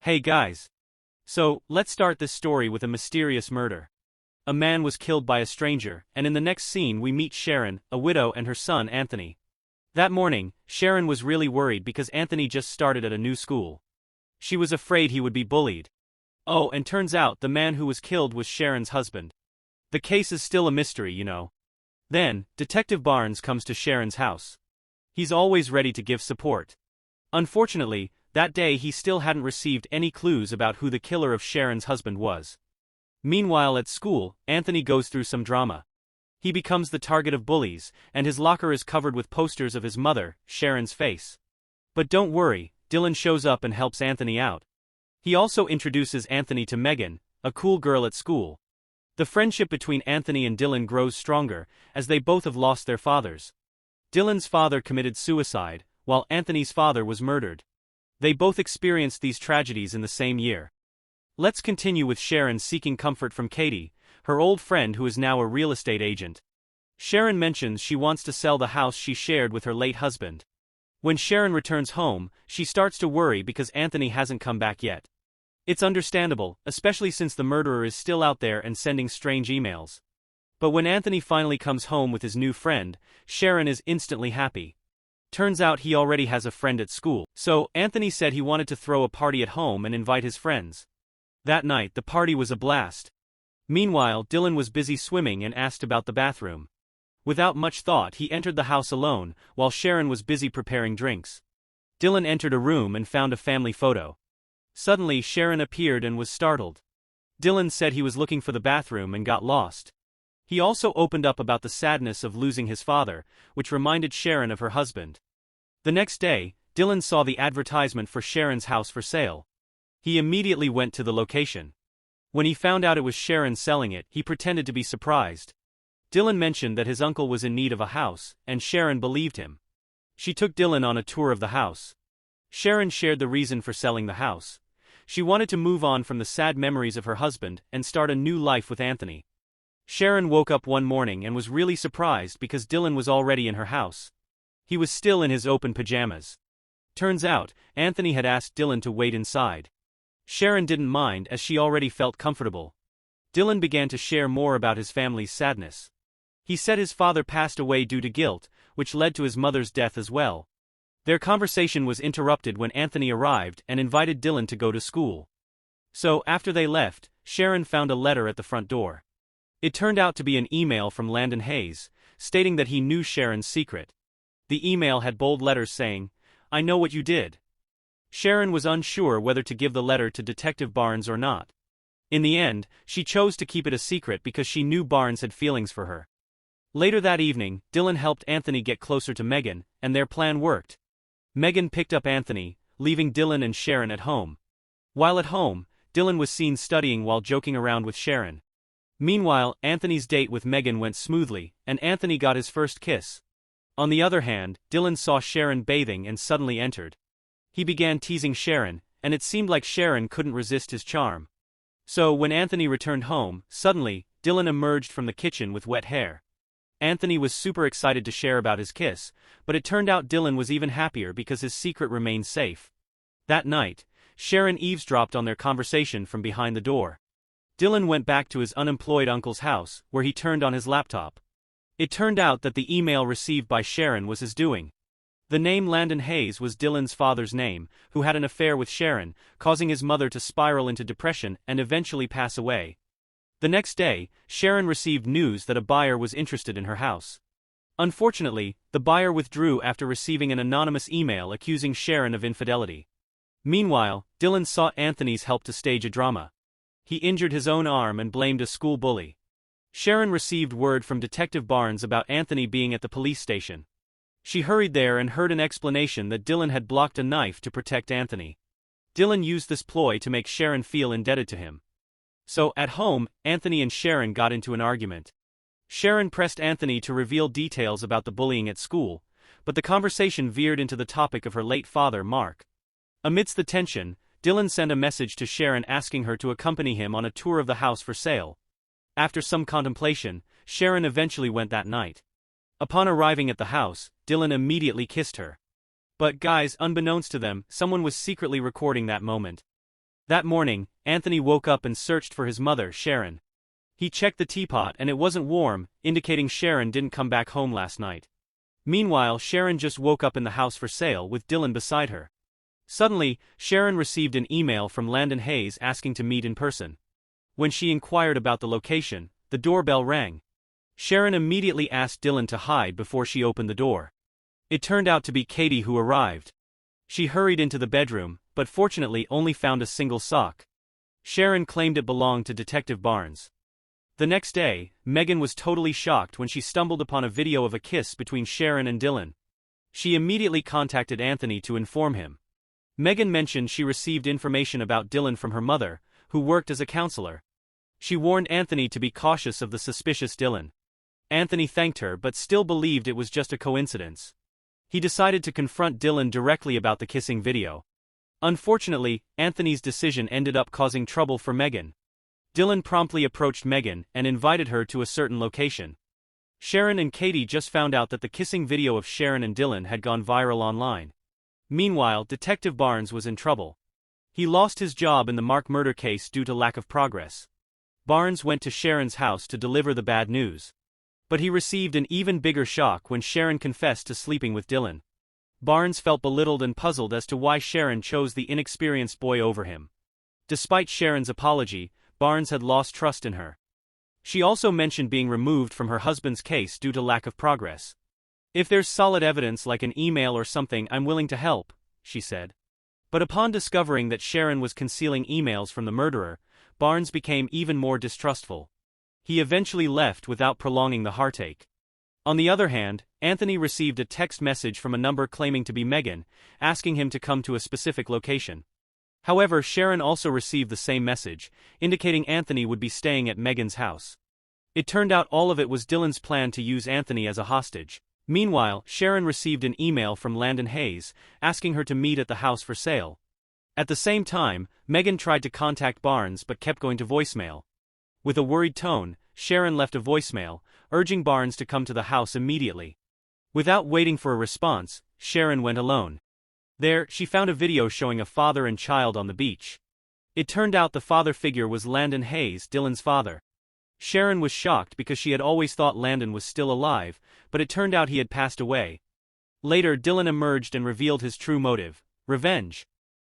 Hey guys. So, let's start this story with a mysterious murder. A man was killed by a stranger, and in the next scene we meet Sharon, a widow, and her son Anthony. That morning, Sharon was really worried because Anthony just started at a new school. She was afraid he would be bullied. Oh, and turns out the man who was killed was Sharon's husband. The case is still a mystery, you know. Then, Detective Barnes comes to Sharon's house. He's always ready to give support. Unfortunately, that day he still hadn't received any clues about who the killer of Sharon's husband was. Meanwhile at school, Anthony goes through some drama. He becomes the target of bullies, and his locker is covered with posters of his mother, Sharon's face. But don't worry, Dylan shows up and helps Anthony out. He also introduces Anthony to Megan, a cool girl at school. The friendship between Anthony and Dylan grows stronger, as they both have lost their fathers. Dylan's father committed suicide, while Anthony's father was murdered. They both experienced these tragedies in the same year. Let's continue with Sharon seeking comfort from Katie, her old friend who is now a real estate agent. Sharon mentions she wants to sell the house she shared with her late husband. When Sharon returns home, she starts to worry because Anthony hasn't come back yet. It's understandable, especially since the murderer is still out there and sending strange emails. But when Anthony finally comes home with his new friend, Sharon is instantly happy. Turns out he already has a friend at school, so Anthony said he wanted to throw a party at home and invite his friends. That night the party was a blast. Meanwhile Dylan was busy swimming and asked about the bathroom. Without much thought he entered the house alone, while Sharon was busy preparing drinks. Dylan entered a room and found a family photo. Suddenly Sharon appeared and was startled. Dylan said he was looking for the bathroom and got lost. He also opened up about the sadness of losing his father, which reminded Sharon of her husband. The next day, Dylan saw the advertisement for Sharon's house for sale. He immediately went to the location. When he found out it was Sharon selling it, he pretended to be surprised. Dylan mentioned that his uncle was in need of a house, and Sharon believed him. She took Dylan on a tour of the house. Sharon shared the reason for selling the house. She wanted to move on from the sad memories of her husband and start a new life with Anthony. Sharon woke up one morning and was really surprised because Dylan was already in her house. He was still in his open pajamas. Turns out, Anthony had asked Dylan to wait inside. Sharon didn't mind as she already felt comfortable. Dylan began to share more about his family's sadness. He said his father passed away due to guilt, which led to his mother's death as well. Their conversation was interrupted when Anthony arrived and invited Dylan to go to school. So, after they left, Sharon found a letter at the front door. It turned out to be an email from Landon Hayes, stating that he knew Sharon's secret. The email had bold letters saying, "I know what you did." Sharon was unsure whether to give the letter to Detective Barnes or not. In the end, she chose to keep it a secret because she knew Barnes had feelings for her. Later that evening, Dylan helped Anthony get closer to Megan, and their plan worked. Megan picked up Anthony, leaving Dylan and Sharon at home. While at home, Dylan was seen studying while joking around with Sharon. Meanwhile, Anthony's date with Megan went smoothly, and Anthony got his first kiss. On the other hand, Dylan saw Sharon bathing and suddenly entered. He began teasing Sharon, and it seemed like Sharon couldn't resist his charm. So when Anthony returned home, suddenly, Dylan emerged from the kitchen with wet hair. Anthony was super excited to share about his kiss, but it turned out Dylan was even happier because his secret remained safe. That night, Sharon eavesdropped on their conversation from behind the door. Dylan went back to his unemployed uncle's house, where he turned on his laptop. It turned out that the email received by Sharon was his doing. The name Landon Hayes was Dylan's father's name, who had an affair with Sharon, causing his mother to spiral into depression and eventually pass away. The next day, Sharon received news that a buyer was interested in her house. Unfortunately, the buyer withdrew after receiving an anonymous email accusing Sharon of infidelity. Meanwhile, Dylan sought Anthony's help to stage a drama. He injured his own arm and blamed a school bully. Sharon received word from Detective Barnes about Anthony being at the police station. She hurried there and heard an explanation that Dylan had blocked a knife to protect Anthony. Dylan used this ploy to make Sharon feel indebted to him. So, at home, Anthony and Sharon got into an argument. Sharon pressed Anthony to reveal details about the bullying at school, but the conversation veered into the topic of her late father, Mark. Amidst the tension, Dylan sent a message to Sharon asking her to accompany him on a tour of the house for sale. After some contemplation, Sharon eventually went that night. Upon arriving at the house, Dylan immediately kissed her. But guys, unbeknownst to them, someone was secretly recording that moment. That morning, Anthony woke up and searched for his mother, Sharon. He checked the teapot and it wasn't warm, indicating Sharon didn't come back home last night. Meanwhile, Sharon just woke up in the house for sale with Dylan beside her. Suddenly, Sharon received an email from Landon Hayes asking to meet in person. When she inquired about the location, the doorbell rang. Sharon immediately asked Dylan to hide before she opened the door. It turned out to be Katie who arrived. She hurried into the bedroom, but fortunately only found a single sock. Sharon claimed it belonged to Detective Barnes. The next day, Megan was totally shocked when she stumbled upon a video of a kiss between Sharon and Dylan. She immediately contacted Anthony to inform him. Megan mentioned she received information about Dylan from her mother, who worked as a counselor. She warned Anthony to be cautious of the suspicious Dylan. Anthony thanked her but still believed it was just a coincidence. He decided to confront Dylan directly about the kissing video. Unfortunately, Anthony's decision ended up causing trouble for Megan. Dylan promptly approached Megan and invited her to a certain location. Sharon and Katie just found out that the kissing video of Sharon and Dylan had gone viral online. Meanwhile, Detective Barnes was in trouble. He lost his job in the Mark murder case due to lack of progress. Barnes went to Sharon's house to deliver the bad news. But he received an even bigger shock when Sharon confessed to sleeping with Dylan. Barnes felt belittled and puzzled as to why Sharon chose the inexperienced boy over him. Despite Sharon's apology, Barnes had lost trust in her. She also mentioned being removed from her husband's case due to lack of progress. "If there's solid evidence like an email or something, I'm willing to help," she said. But upon discovering that Sharon was concealing emails from the murderer, Barnes became even more distrustful. He eventually left without prolonging the heartache. On the other hand, Anthony received a text message from a number claiming to be Megan, asking him to come to a specific location. However, Sharon also received the same message, indicating Anthony would be staying at Megan's house. It turned out all of it was Dylan's plan to use Anthony as a hostage. Meanwhile, Sharon received an email from Landon Hayes, asking her to meet at the house for sale. At the same time, Megan tried to contact Barnes but kept going to voicemail. With a worried tone, Sharon left a voicemail, urging Barnes to come to the house immediately. Without waiting for a response, Sharon went alone. There, she found a video showing a father and child on the beach. It turned out the father figure was Landon Hayes, Dylan's father. Sharon was shocked because she had always thought Landon was still alive, but it turned out he had passed away. Later, Dylan emerged and revealed his true motive: revenge.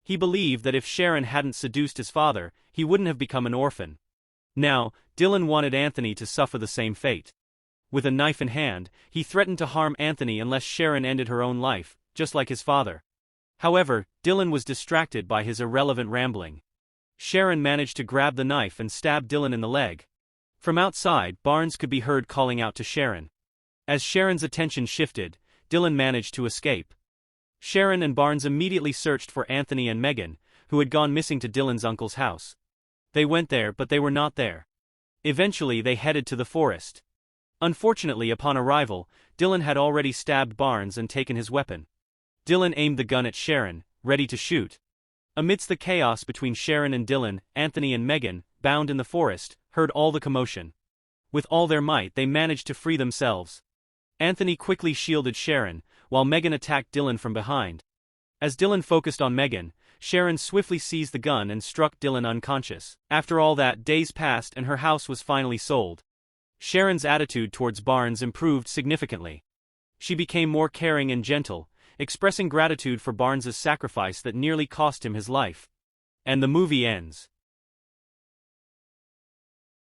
He believed that if Sharon hadn't seduced his father, he wouldn't have become an orphan. Now, Dylan wanted Anthony to suffer the same fate. With a knife in hand, he threatened to harm Anthony unless Sharon ended her own life, just like his father. However, Dylan was distracted by his irrelevant rambling. Sharon managed to grab the knife and stab Dylan in the leg. From outside, Barnes could be heard calling out to Sharon. As Sharon's attention shifted, Dylan managed to escape. Sharon and Barnes immediately searched for Anthony and Megan, who had gone missing, to Dylan's uncle's house. They went there but they were not there. Eventually they headed to the forest. Unfortunately, upon arrival, Dylan had already stabbed Barnes and taken his weapon. Dylan aimed the gun at Sharon, ready to shoot. Amidst the chaos between Sharon and Dylan, Anthony and Megan, bound in the forest, heard all the commotion. With all their might they managed to free themselves. Anthony quickly shielded Sharon, while Megan attacked Dylan from behind. As Dylan focused on Megan, Sharon swiftly seized the gun and struck Dylan unconscious. After all that, days passed and her house was finally sold. Sharon's attitude towards Barnes improved significantly. She became more caring and gentle, expressing gratitude for Barnes's sacrifice that nearly cost him his life. And the movie ends.